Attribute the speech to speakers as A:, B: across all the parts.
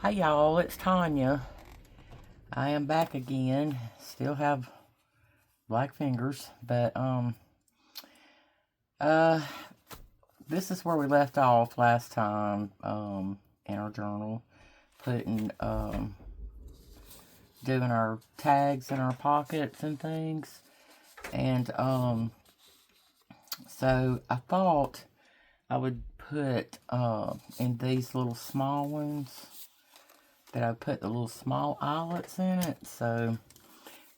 A: Hi y'all, it's Tanya. I am back again. Still have black fingers, but uh this is where we left off last time in our journal, putting doing our tags in our pockets and things. And so I thought I would put in these little small ones that I put the little small eyelets in it. So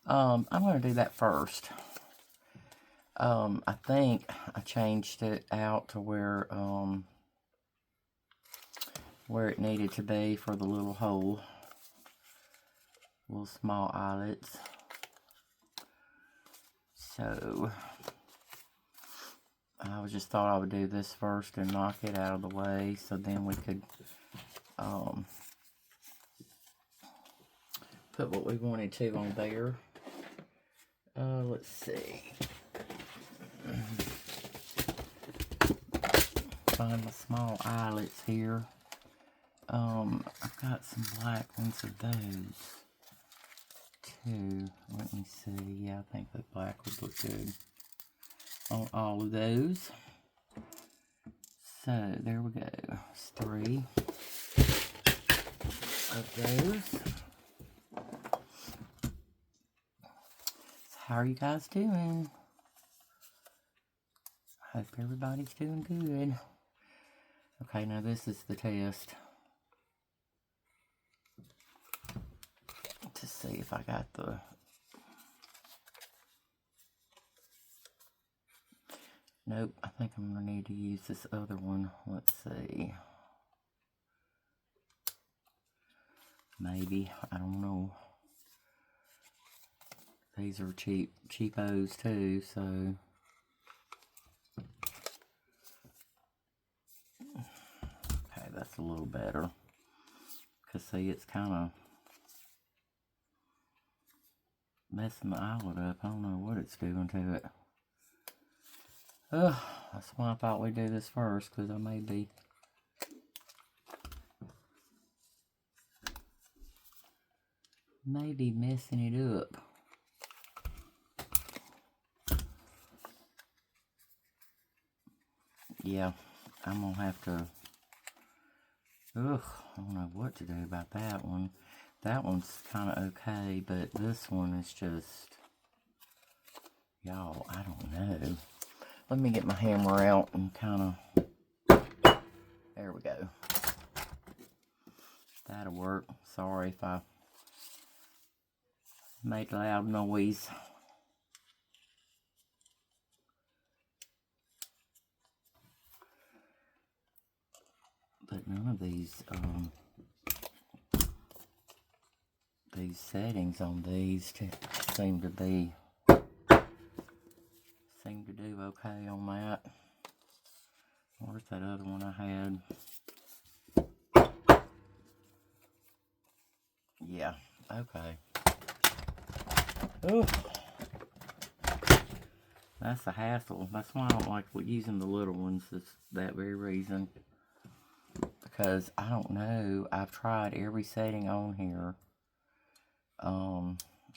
A: I'm going to do that first. I think I changed it out to where it needed to be for the little hole. Little small eyelets. So, I just thought I would do this first and knock it out of the way so then we could put what we wanted to on there. Let's see. Find my small eyelets here. I've got some black ones of those too. Let me see. Yeah, I think the black would look good on all of those. So there we go. It's 3 of those. So how are you guys doing? Hope everybody's doing good. Okay, now this is the test to see if I got the nope, I think I'm gonna need to use this other one. Let's see. Maybe, I don't know. These are cheapos too, so okay, that's a little better. Cause see, it's kind of messing the eyelet up. I don't know what it's doing to it. Ugh, that's why I thought we'd do this first, because I may be messing it up. Yeah, I'm gonna have to. Ugh, I don't know what to do about that one. That one's kind of okay, but this one is just, y'all, I don't know. Let me get my hammer out and kind of, there we go. That'll work. Sorry if I made loud noise. But none of these settings on these seem to do okay on that. Where's that other one I had? Yeah, okay. Ooh. That's a hassle. That's why I don't like using the little ones, is that very reason. Because I don't know, I've tried every setting on here.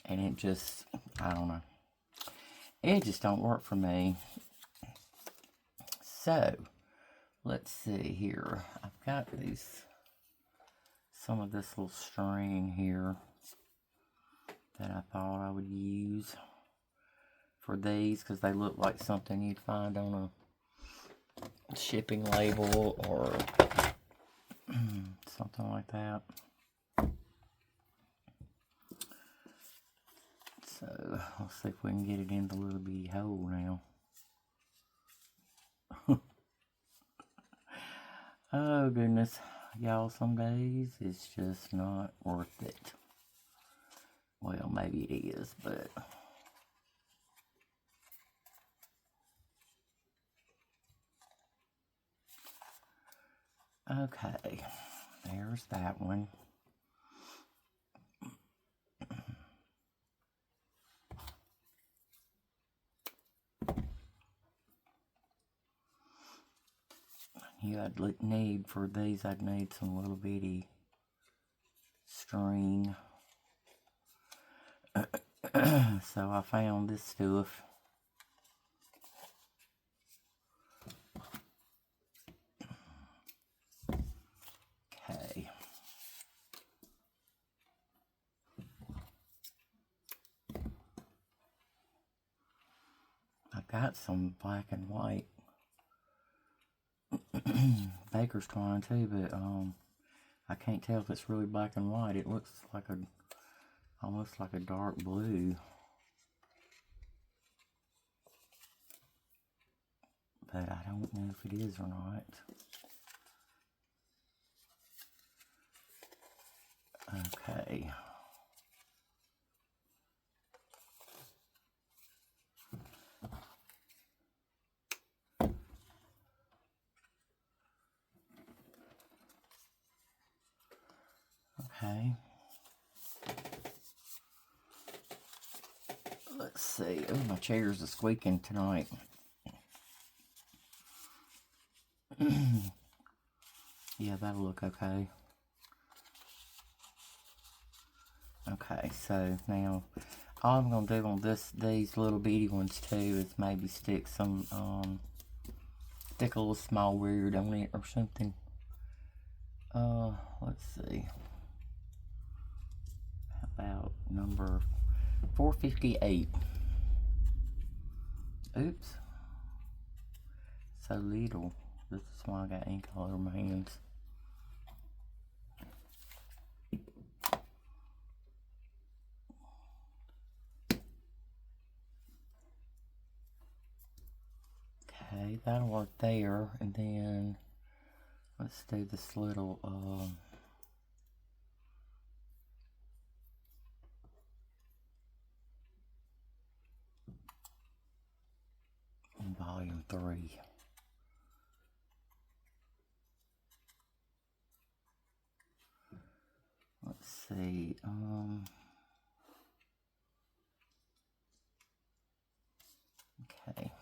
A: And it just, I don't know. It just don't work for me. So, let's see here. I've got some of this little string here that I thought I would use for these, because they look like something you'd find on a shipping label or something like that. So, let's see if we can get it in the little bitty hole now. Oh goodness, y'all, some days it's just not worth it. Well, maybe it is, but okay, there's that one. I'd need for these, I'd need some little bitty string. So I found this stuff. Okay. I got some black and white baker's twine too, but I can't tell if it's really black and white. It looks like almost like a dark blue. But I don't know if it is or not. Okay. Okay. Let's see. Oh, my chairs are squeaking tonight. Yeah, that'll look okay. Okay, so now all I'm gonna do on these little bitty ones too is maybe stick some stick a little small weird on it or something. Let's see. How about number 458? Oops. So little. This is why I got ink all over my hands. Okay, that'll work there, and then let's do this little volume 3. Let's see, okay.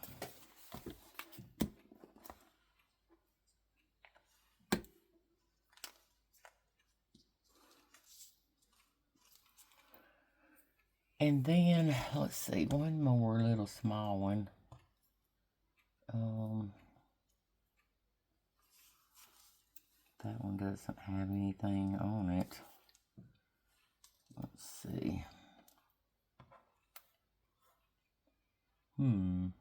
A: And then, let's see, one more little small one. That one doesn't have anything on it. Let's see. No,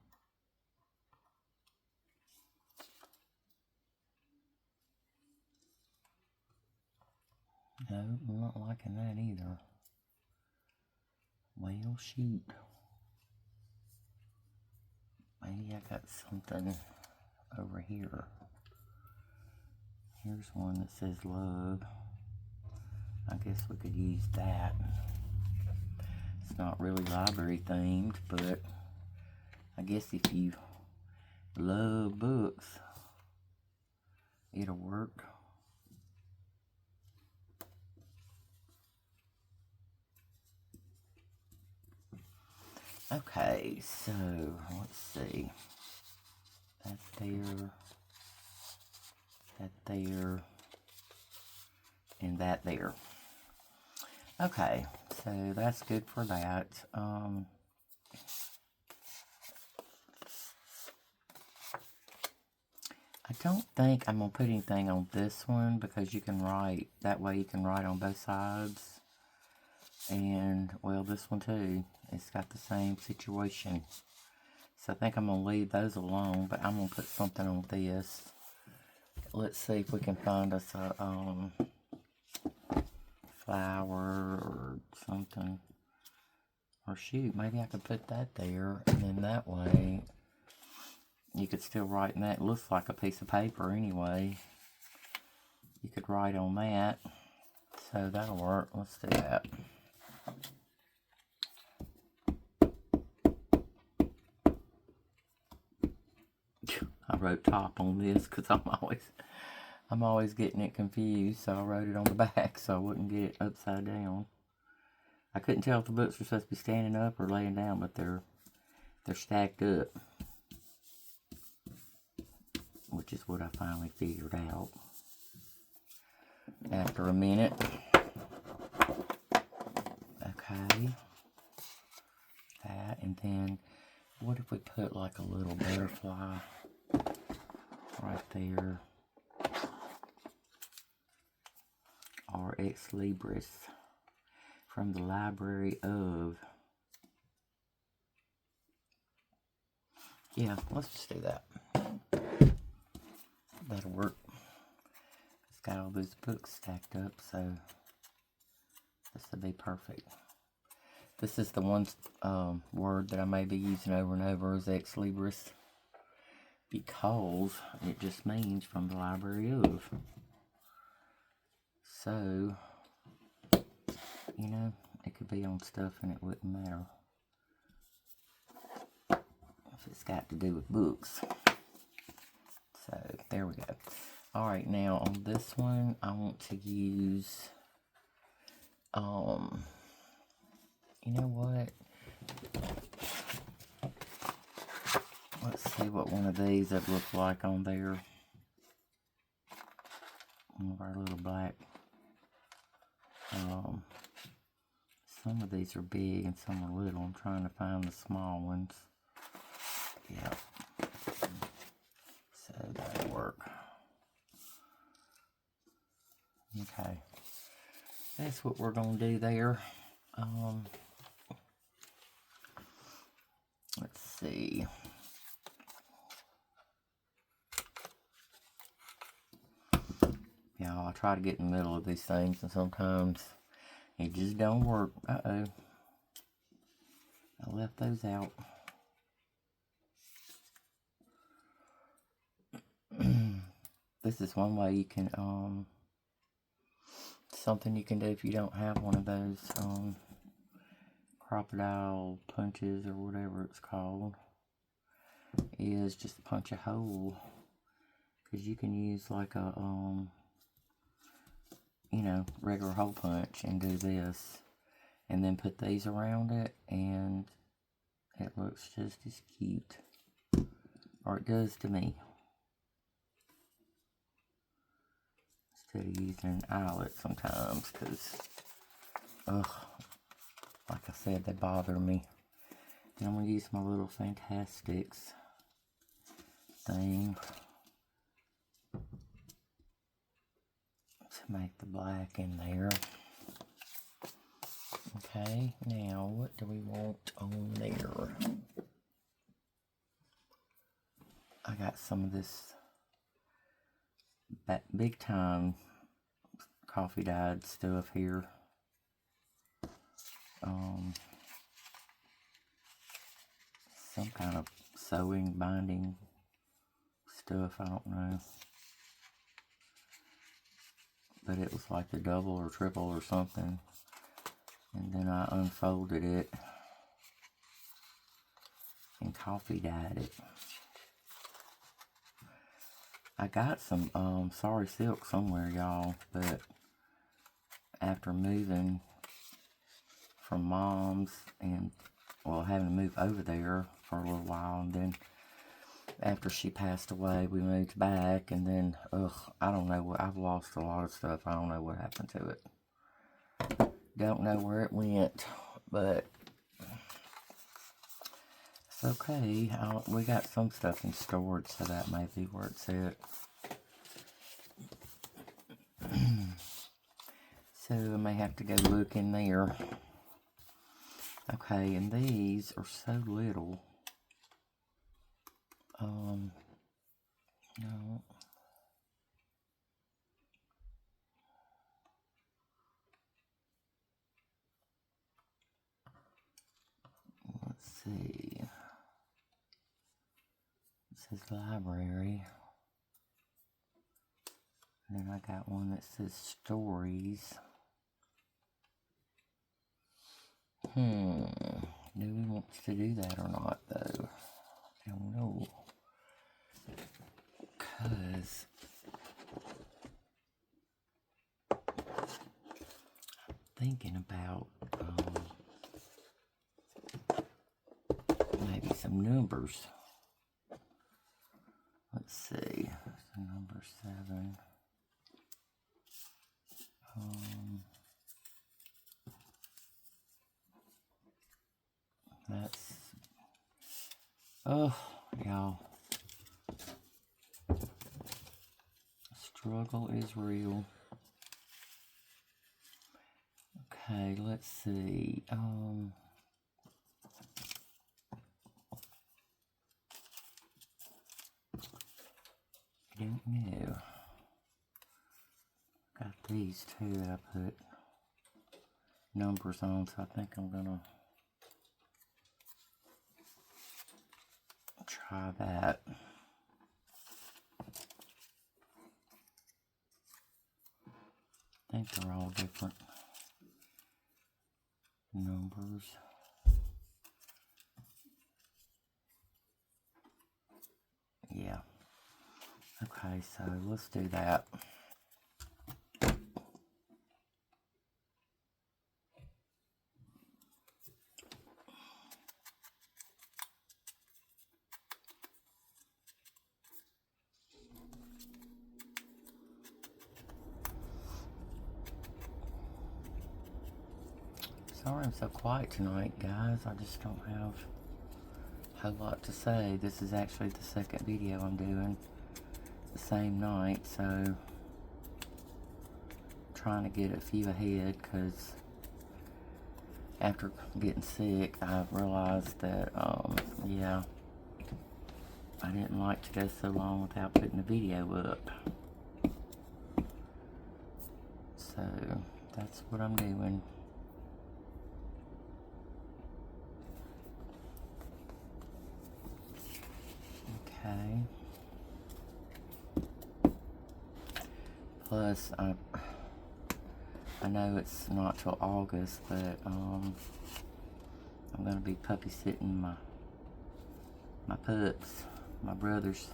A: I'm not liking that either. Well, shoot. Maybe I got something over here. Here's one that says love. I guess we could use that. It's not really library themed, but I guess if you love books, it'll work. Okay, so let's see. That's there, that there, and that there. Okay, so that's good for that. I don't think I'm going to put anything on this one because you can write, that way you can write on both sides. And, well, this one too, it's got the same situation. So I think I'm going to leave those alone, but I'm going to put something on this. Let's see if we can find us a flower or something. Or shoot, maybe I could put that there, and then that way you could still write in that. It looks like a piece of paper anyway. You could write on that. So that'll work. Let's do that. I wrote top on this because I'm always getting it confused, so I wrote it on the back so I wouldn't get it upside down. I couldn't tell if the books were supposed to be standing up or laying down, but they're stacked up, which is what I finally figured out after a minute. could put like a little butterfly right there. Or Ex Libris from the Library of. Yeah, let's just do that. That'll work. It's got all those books stacked up, so this will be perfect. This is the one word that I may be using over and over is Ex Libris, because it just means from the Library of. So, you know, it could be on stuff and it wouldn't matter if it's got to do with books. So, there we go. Alright, now on this one, I want to use, you know what? Let's see what one of these would look like on there. One of our little black. Some of these are big and some are little. I'm trying to find the small ones. Yeah. So that'll work. Okay. That's what we're going to do there. Let's see. Yeah, I try to get in the middle of these things and sometimes it just don't work. Uh-oh. I left those out. This is one way you can, something you can do if you don't have one of those, crocodile punches or whatever it's called, is just punch a hole. Because you can use like a, you know, regular hole punch and do this. And then put these around it and it looks just as cute. Or it does to me. Instead of using an eyelet sometimes, because, ugh, like I said, they bother me. And I'm going to use my little Fantastics thing to make the black in there. Okay, now what do we want on there? I got some of this big time coffee dyed stuff here. Some kind of sewing, binding stuff, I don't know. But it was like the double or triple or something. And then I unfolded it and coffee dyed it. I got some Sari Silk somewhere, y'all, but after moving from Mom's and, well, having to move over there for a little while, and then after she passed away, we moved back, and then, I don't know what, I've lost a lot of stuff. I don't know what happened to it. Don't know where it went, but it's okay. We got some stuff in storage, so that may be where it's at. So I may have to go look in there. Okay, and these are so little. No. Let's see. It says library. And then I got one that says stories. Do we want to do that or not, though? I don't know. Because I'm thinking about maybe some numbers. Let's see. So number 7. That's Oh, y'all. Struggle is real. Okay, let's see. I don't know. Got these two that I put numbers on, so I think I'm gonna try that. I think they're all different numbers. Yeah. Okay, so let's do that. Sorry I'm so quiet tonight, guys. I just don't have a whole lot to say. This is actually the second video I'm doing the same night, so trying to get a few ahead, because after getting sick, I realized that, yeah, I didn't like to go so long without putting the video up. So, that's what I'm doing. Okay. Plus, I know it's not till August, but I'm gonna be puppy sitting my pups, my brother's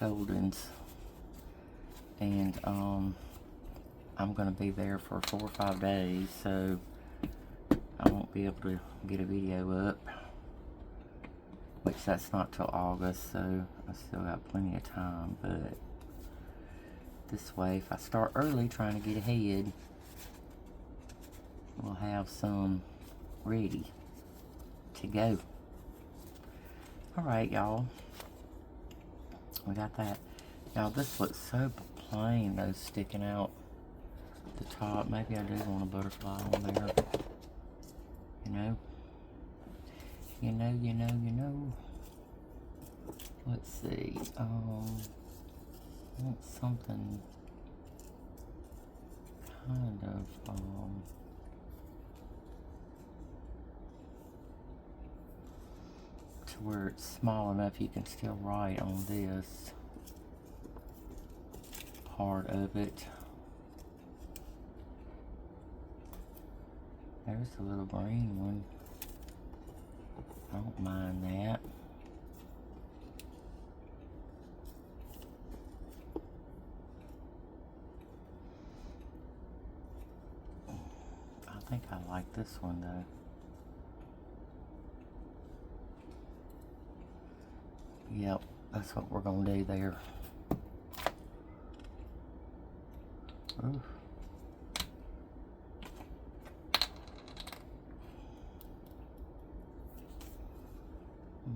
A: Goldens, and I'm gonna be there for 4 or 5 days, so I won't be able to get a video up, which that's not till August, so I still got plenty of time. But this way, if I start early trying to get ahead, we'll have some ready to go. Alright, y'all, we got that. Now this looks so plain, those sticking out the top. Maybe I do want a butterfly on there. You know. Let's see. I want something kind of, to where it's small enough you can still write on this part of it. There's a little green one. I don't mind that. I think I like this one though. Yep, that's what we're gonna do there. Oof.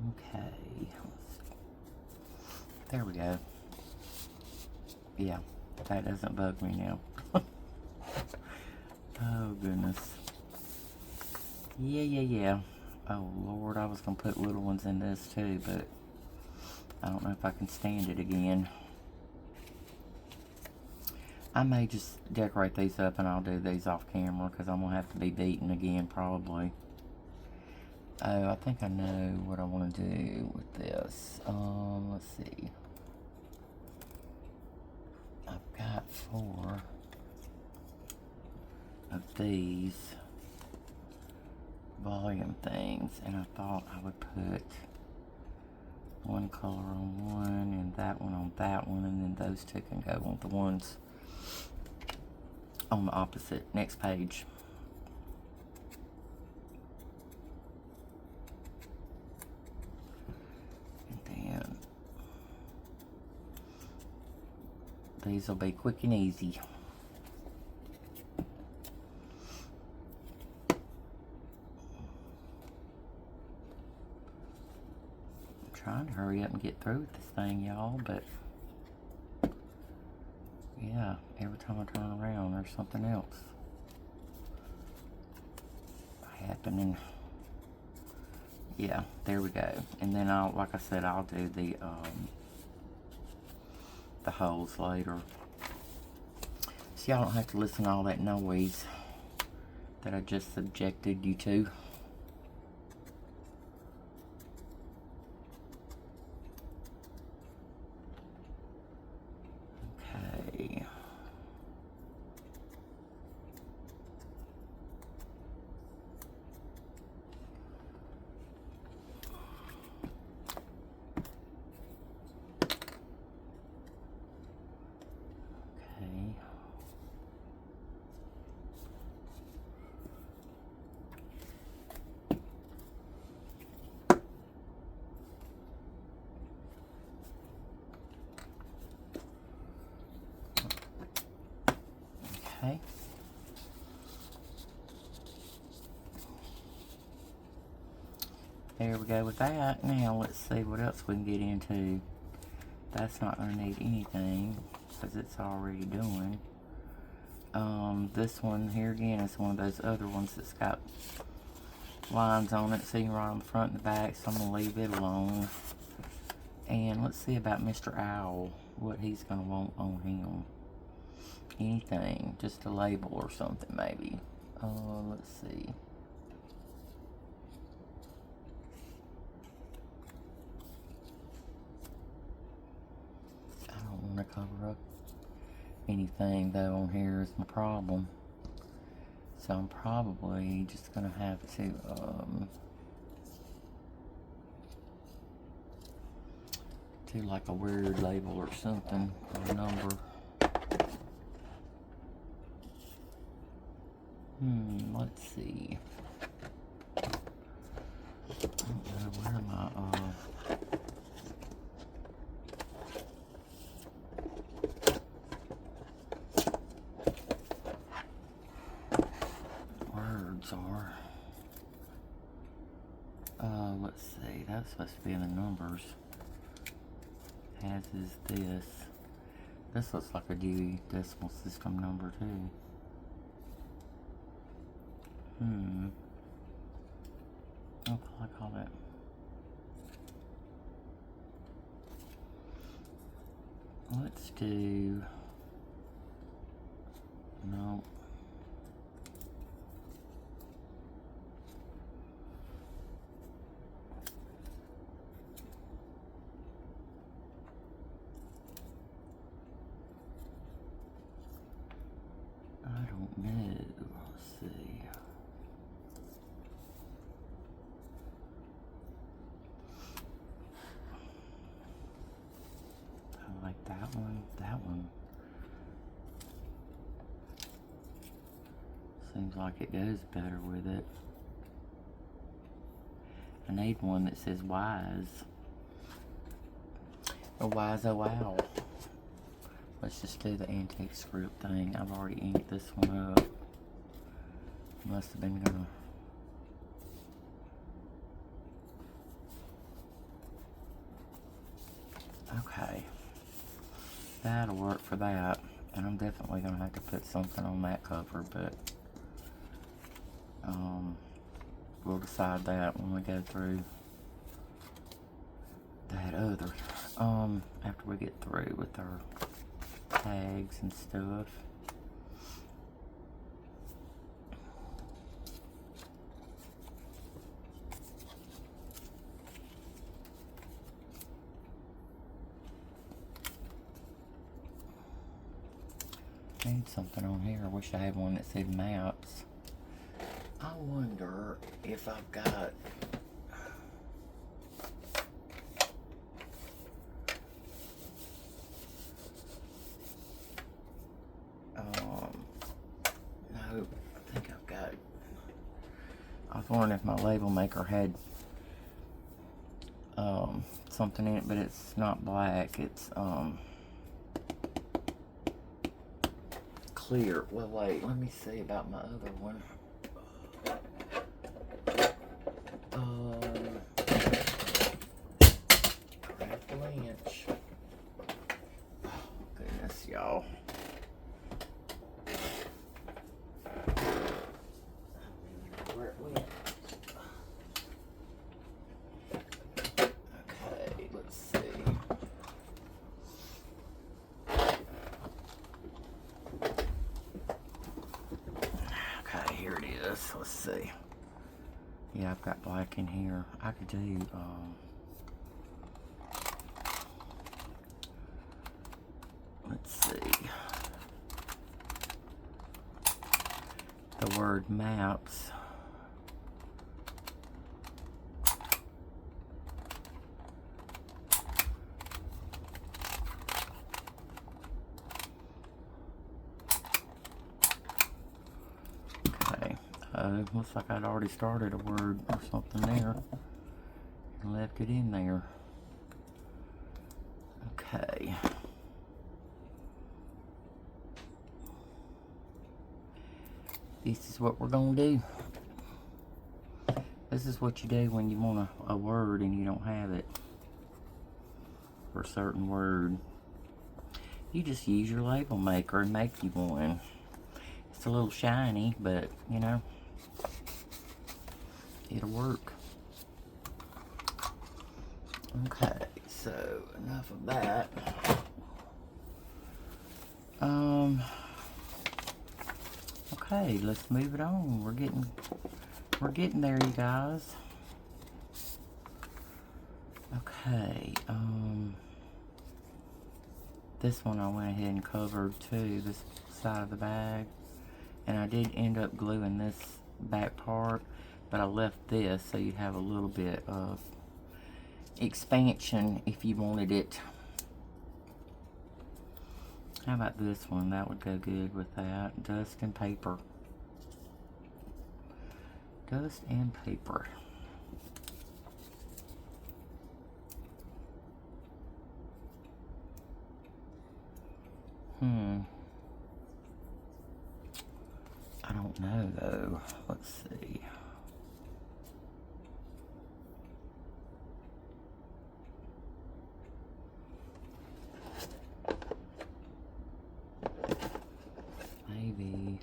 A: Okay. There we go. Yeah, that doesn't bug me now. Oh, goodness. Yeah. Oh, Lord, I was going to put little ones in this, too, but I don't know if I can stand it again. I may just decorate these up, and I'll do these off camera, because I'm going to have to be beaten again, probably. Oh, I think I know what I want to do with this. Let's see. I've got 4 of these volume things, and I thought I would put one color on one and that one on that one, and then those two can go on the ones on the opposite next page. And then these will be quick and easy. trying to hurry up and get through with this thing, y'all, but yeah, every time I turn around, there's something else happening. Yeah, there we go. And then I'll, like I said, I'll do the holes later, so y'all don't have to listen to all that noise that I just subjected you to. Okay. Okay. Okay. There we go with that. Now let's see what else we can get into. That's not going to need anything because it's already doing. This one here again is one of those other ones that's got lines on it, so you can write on the front and the back, so I'm going to leave it alone. And let's see about Mr. Owl, what he's going to want on him. Anything, just a label or something maybe. Let's see. I don't want to cover up anything though on here is my problem. So I'm probably just going to have to do like a weird label or something, or a number. Let's see. I don't know, where am I? Words are. Let's see. That's supposed to be in the numbers. As is this. This looks like a Dewey Decimal System number too. What do I call it? Let's do... No. I don't know. Let's see. I like that one. That one seems like it goes better with it. I need one that says wise. A wise owl. Let's just do the antique script thing. I've already inked this one up. Must have been gonna... Okay. That'll work for that. And I'm definitely gonna have to put something on that cover, but we'll decide that when we go through that other. After we get through with our tags and stuff. I need something on here. I wish I had one that said maps. I wonder if I've got... no, I think I've got... I was wondering if my label maker had something in it, but it's not black. It's clear. Well, wait, let me see about my other one. Okay, here it is. Let's see. Yeah, I've got black in here. I could do, let's see. The word maps. Okay. Looks like I'd already started a word or something there and left it in there. Okay. This is what we're gonna do. This is what you do when you want a word and you don't have it for a certain word. You just use your label maker and make you one. It's a little shiny, but you know, it'll work. Okay, so enough of that. Okay, let's move it on. We're getting there, you guys. Okay, this one I went ahead and covered too, this side of the bag. And I did end up gluing this back part, but I left this so you'd have a little bit of expansion if you wanted it. How about this one? That would go good with that. Dust and paper. Dust and paper. I don't know though. Let's see. Maybe.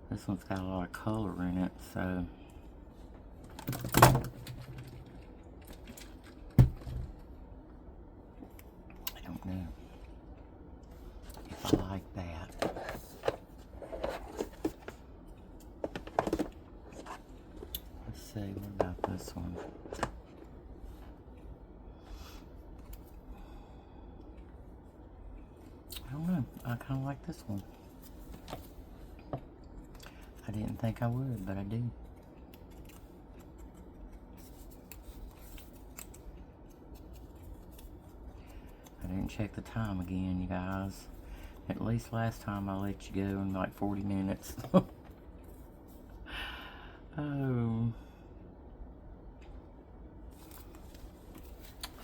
A: This one's got a lot of color in it, so I don't know if I like that. Let's see, what about this one? I don't know, I kind of like this one. I didn't think I would, but I do. I didn't check the time again, you guys. At least last time I let you go in like 40 minutes. Oh.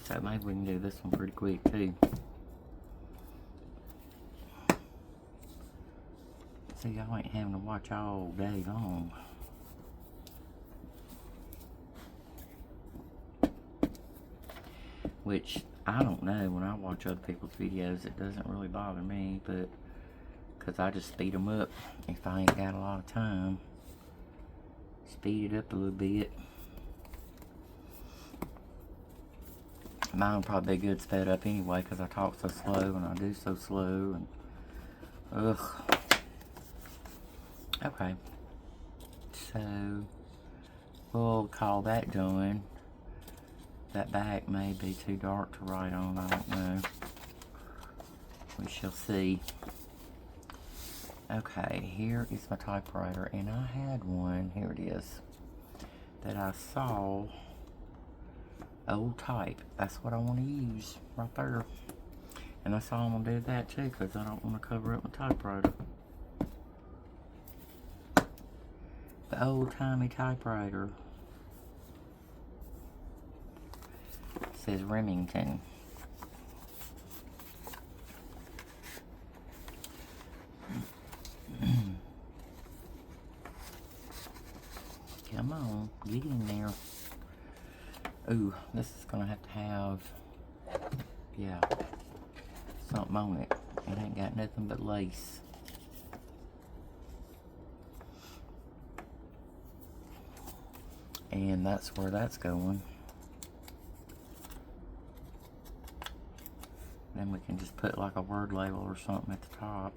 A: So maybe we can do this one pretty quick too. So y'all ain't having to watch all day long. Which, I don't know, when I watch other people's videos, it doesn't really bother me, but because I just speed them up if I ain't got a lot of time. Speed it up a little bit. Mine will probably be good sped up anyway because I talk so slow and I do so slow and ugh. Okay, so we'll call that done. That back may be too dark to write on, I don't know. We shall see. Okay, here is my typewriter, and I had one, here it is, that I saw, old type. That's what I want to use, right there. And I saw I'm going to do that too, because I don't want to cover up my typewriter. The old-timey typewriter. It says Remington. Come on, get in there. Ooh, this is gonna have to have, yeah, something on it. It ain't got nothing but lace. And that's where that's going. Then we can just put like a word label or something at the top.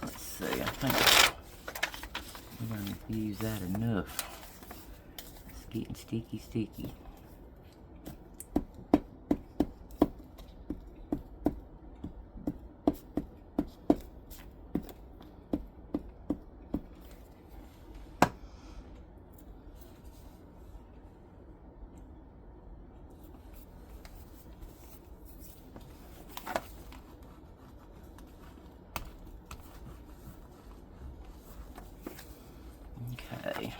A: Let's see, I think we're going to use that enough. It's getting sticky. Okay.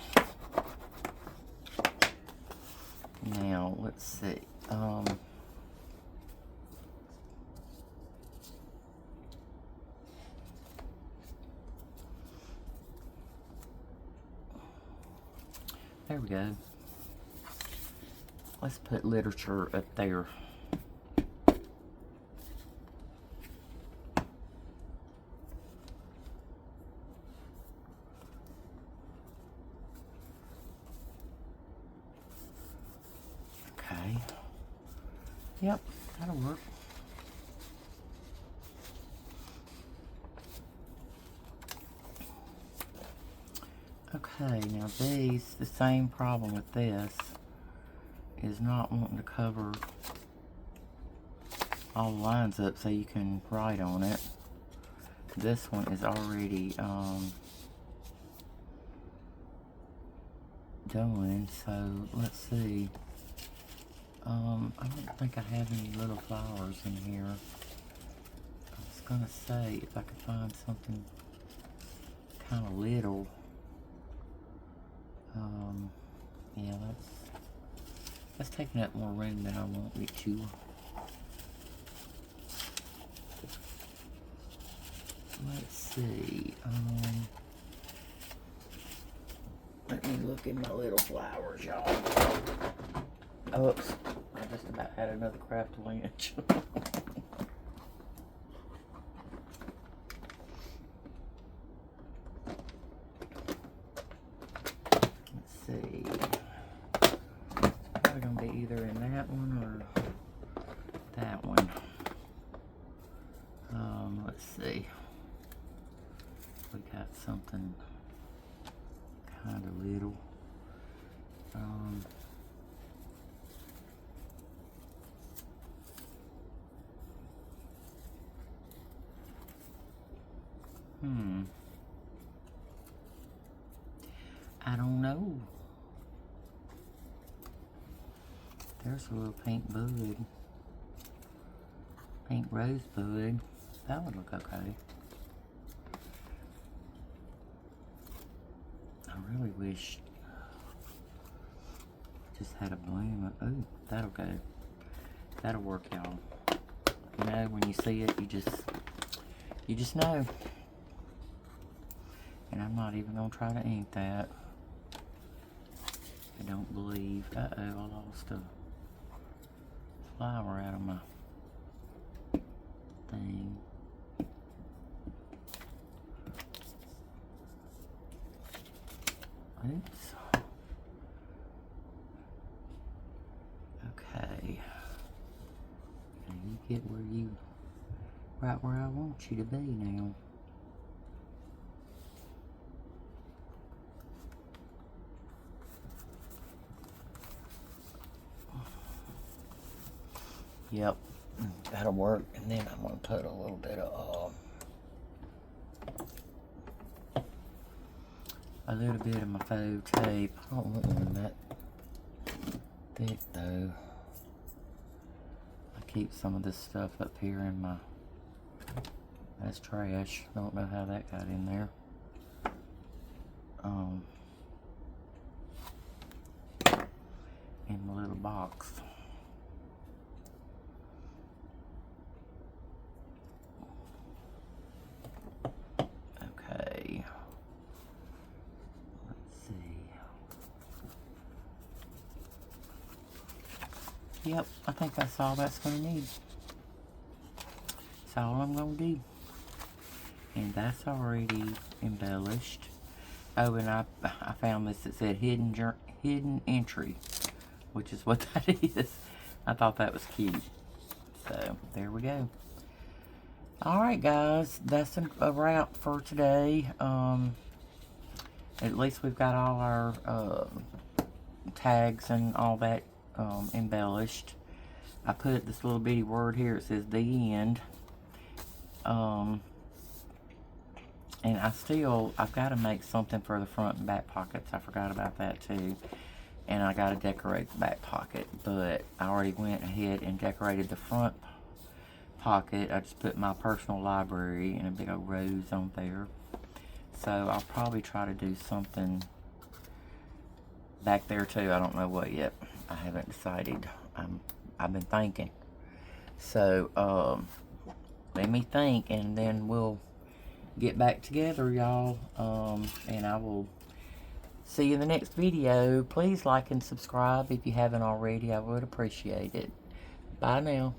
A: Now, let's see. There we go. Let's put literature up there. Okay. Yep, that'll work. Okay, now these, the same problem with this is not wanting to cover all the lines up so you can write on it. This one is already done, so let's see. I don't think I have any little flowers in here. I was gonna say if I could find something kind of little. Yeah, that's taking up more room than I want it to. Let's see. Let me look at my little flowers, y'all. Oops, I just about had another craft winch. Let's see. It's probably gonna be either in that one or that one. Let's see. We got something kind of little. I don't know. There's a little pink bud. Pink rose bud. That would look okay. I really wish just had a bloom. Oh, that'll go. That'll work, y'all. You know, when you see it, you just know. And I'm not even gonna try to ink that. I don't believe. Uh-oh, I lost a flower out of my thing. Oops. Okay. Now you get right where I want you to be now. Yep, that'll work. And then I'm gonna put a little bit of my faux tape. I don't want one that thick though. I keep some of this stuff up here in my... That's trash. Don't know how that got in there. In the little box. Okay. Let's see. Yep, I think that's all that's going to need. That's all I'm going to do. And that's already embellished. Oh, and I found this that said hidden entry, which is what that is. I thought that was cute. So, there we go. Alright, guys. That's a wrap for today. At least we've got all our tags and all that embellished. I put this little bitty word here. It says the end. And I've got to make something for the front and back pockets. I forgot about that too. And I got to decorate the back pocket. But I already went ahead and decorated the front pocket. I just put my personal library and a big old rose on there. So I'll probably try to do something back there too. I don't know what yet. I haven't decided. I've been thinking. So, let me think, and then we'll get back together, y'all. And I will see you in the next video. Please like and subscribe if you haven't already. I would appreciate it. Bye now.